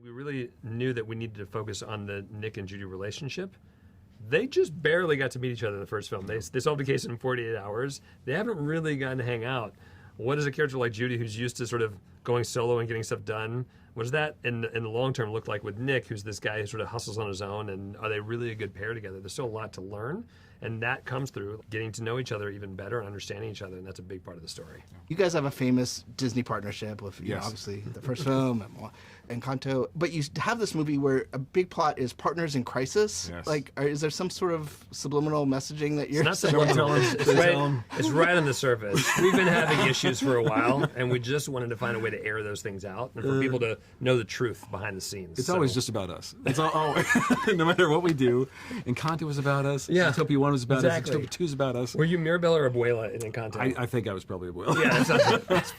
We really knew that we needed to focus on the Nick and Judy relationship. They just barely got to meet each other in the first film. They solved the case in 48 hours. They haven't really gotten to hang out. What does a character like Judy, who's used to sort of going solo and getting stuff done, what does that in the long term look like with Nick, who's this guy who sort of hustles on his own, and are they really a good pair together? There's still a lot to learn, and that comes through getting to know each other even better and understanding each other, and that's a big part of the story. You guys have a famous Disney partnership with, you know, obviously, the first film and Encanto, but you have this movie where a big plot is partners in crisis. Yes. Like, is there some sort of subliminal messaging that you're It's not saying? subliminal. It's right on the surface. We've been having issues for a while, and we just wanted to find a way to air those things out and for people to know the truth behind the scenes. It's always just about us. It's all no matter what we do. Encanto was about us. Yeah. Zootopia 1 was about Exactly. us. Zootopia 2 is about us. Were you Mirabella or Abuela in Encanto? I think I was probably Abuela. Yeah, that sounds right. That's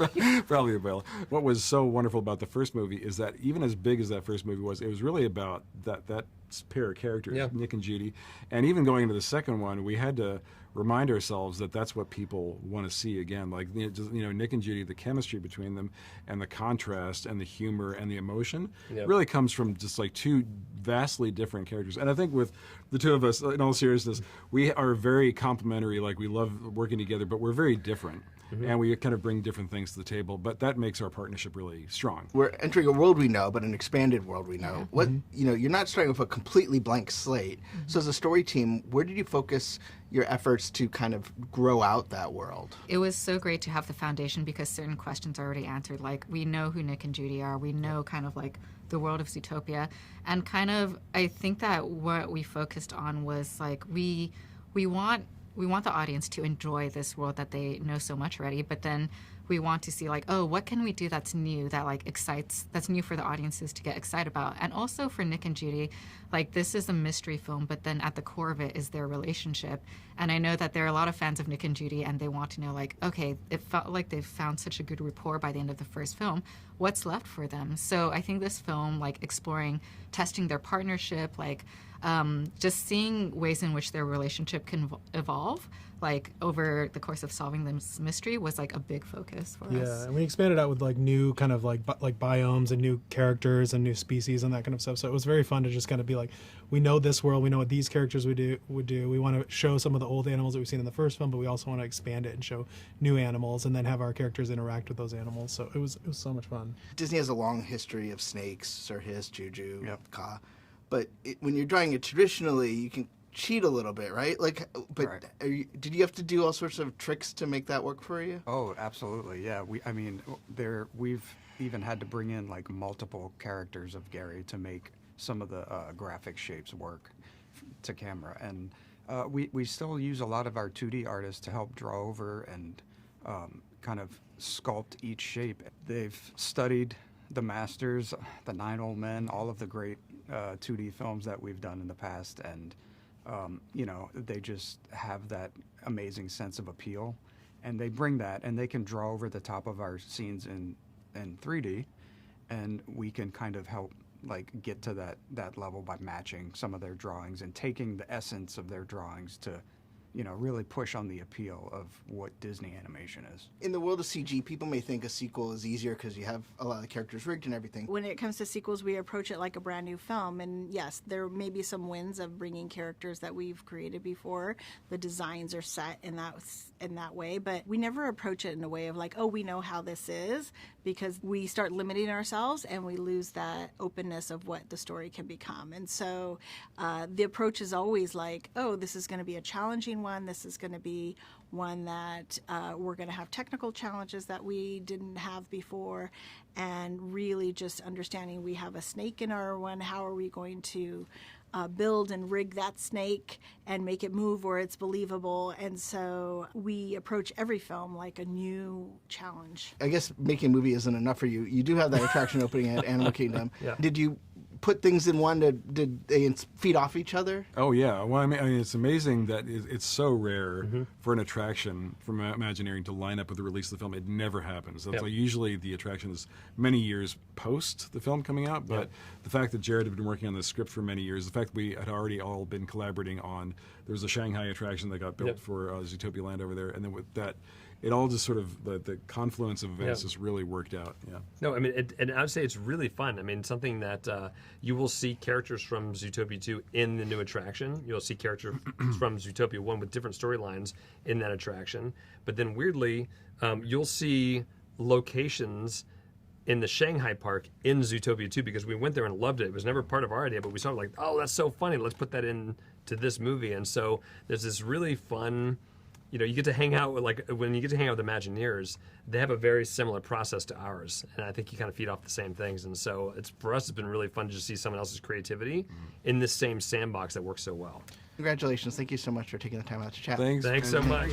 probably Abuela. What was so wonderful about the first movie is that even as big as that first movie was, it was really about that pair of characters, Yeah. Nick and Judy. And even going into the second one, we had to remind ourselves that that's what people want to see again. Like, you know, Nick and Judy, the chemistry between them and the contrast and the humor and the emotion really comes from just like two vastly different characters. And I think with the two of us, in all seriousness, we are very complementary. Like, we love working together, but we're very different. And we kind of bring different things to the table, but that makes our partnership really strong. We're entering a world we know, but an expanded world we know. What, you know, you're not starting with a completely blank slate. So as a story team, where did you focus your efforts to kind of grow out that world? It was so great to have the foundation because certain questions are already answered. Like, we know who Nick and Judy are. We know kind of like the world of Zootopia. And kind of, I think that what we focused on was like, we want the audience to enjoy this world that they know so much already, but then we want to see like, oh, what can we do that's new, that like excites, that's new for the audiences to get excited about. And also for Nick and Judy, like, this is a mystery film, but then at the core of it is their relationship. And I know that there are a lot of fans of Nick and Judy, and they want to know like, okay, it felt like they've found such a good rapport by the end of the first film. What's left for them? So I think this film, like exploring, testing their partnership, like just seeing ways in which their relationship can evolve, like over the course of solving this mystery, was like a big focus for us. Yeah, and we expanded out with like new kind of like biomes and new characters and new species and that kind of stuff. So it was very fun to just kind of be like, we know this world, we know what these characters would do. We want to show some of the old animals that we've seen in the first film, but we also want to expand it and show new animals and then have our characters interact with those animals. So it was so much fun. Disney has a long history of snakes, Sir Hiss, Juju, Ka. But when you're drawing it traditionally, you can cheat a little bit, right? Like, but Right. Did you have to do all sorts of tricks to make that work for you? Oh, absolutely. Yeah. We've even had to bring in like multiple characters of Gary to make some of the graphic shapes work to camera. And we still use a lot of our 2D artists to help draw over and kind of sculpt each shape. They've studied the masters, the Nine Old Men, all of the great 2D films that we've done in the past, and you know, they just have that amazing sense of appeal, and they bring that, and they can draw over the top of our scenes in 3D, and we can kind of help like get to that level by matching some of their drawings and taking the essence of their drawings to, you know, really push on the appeal of what Disney animation is. In the world of CG, people may think a sequel is easier because you have a lot of the characters rigged and everything. When it comes to sequels, we approach it like a brand new film. And yes, there may be some wins of bringing characters that we've created before. The designs are set in that way, but we never approach it in a way of like, oh, we know how this is, because we start limiting ourselves and we lose that openness of what the story can become. And so the approach is always like, oh, this is going to be a challenging one. This is going to be one that we're going to have technical challenges that we didn't have before, and really just understanding we have a snake in our one. How are we going to build and rig that snake and make it move where it's believable? And so we approach every film like a new challenge. I guess making a movie isn't enough for you. You do have that attraction opening at Animal Kingdom. Yeah. Did you put things in one did they feed off each other? Oh yeah, well I mean it's amazing that it's so rare for an attraction from Imagineering to line up with the release of the film. It never happens. That's like usually the attraction is many years post the film coming out, but the fact that Jared had been working on the script for many years, the fact that we had already all been collaborating on, there was a Shanghai attraction that got built for Zootopia Land over there, and then with that, it all just sort of the confluence of events Yeah. just really worked out. Yeah. No, I mean, and I would say it's really fun. I mean, something that you will see characters from Zootopia 2 in the new attraction. You'll see characters from Zootopia 1 with different storylines in that attraction. But then weirdly, you'll see locations in the Shanghai park in Zootopia 2 because we went there and loved it. It was never part of our idea, but we saw it like, oh, that's so funny. Let's put that in to this movie. And so there's this really fun, you know, you get to hang out with, like, when you get to hang out with Imagineers, they have a very similar process to ours. And I think you kind of feed off the same things. And so for us, it's been really fun to just see someone else's creativity in this same sandbox that works so well. Congratulations. Thank you so much for taking the time out to chat. Thanks. Thanks so much.